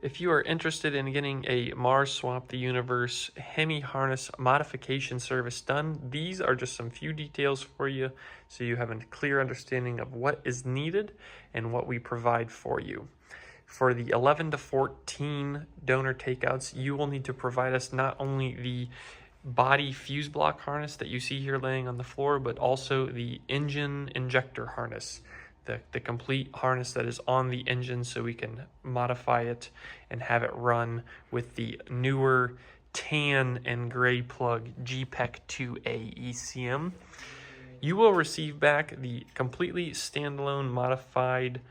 If you are interested in getting a Mars Swap the Universe HEMI harness modification service done, these are just some few details for you so you have a clear understanding of what is needed and what we provide for you. For the 11 to 14 donor takeouts, you will need to provide us not only the body fuse block harness that you see here laying on the floor, but also the engine injector harness, the complete harness that is on the engine, so we can modify it and have it run with the newer tan and gray plug GPEC 2A ECM. You will receive back the completely standalone modified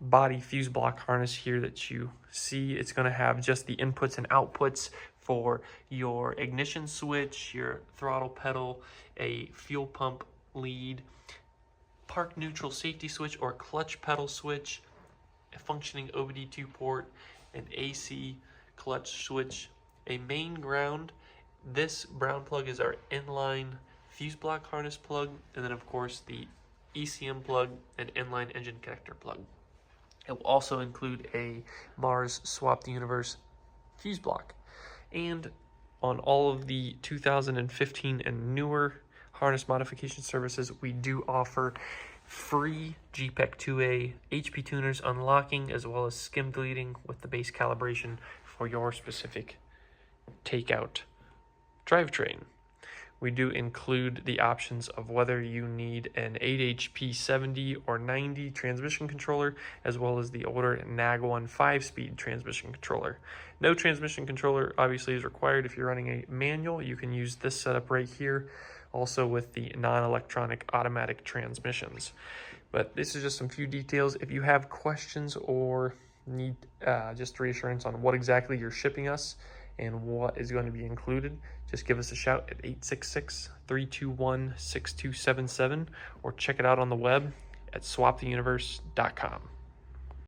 body fuse block harness here that you see. It's going to have just the inputs and outputs for your ignition switch, your throttle pedal, a fuel pump lead, park neutral safety switch or clutch pedal switch, a functioning OBD2 port, an AC clutch switch, a main ground. This brown plug is our inline fuse block harness plug, and then of course the ECM plug and inline engine connector plug. It will also include a Mars Swap the Universe fuse block. And on all of the 2015 and newer harness modification services, we do offer free GPEC 2A HP tuners unlocking, as well as skim deleting with the base calibration for your specific takeout drivetrain. We do include the options of whether you need an 8HP 70 or 90 transmission controller, as well as the older NAG1 5-speed transmission controller. No transmission controller obviously is required if you're running a manual. You can use this setup right here, also with the non-electronic automatic transmissions. But this is just some few details. If you have questions or need just reassurance on what exactly you're shipping us and what is going to be included, just give us a shout at 866-321-6277 or check it out on the web at swaptheuniverse.com.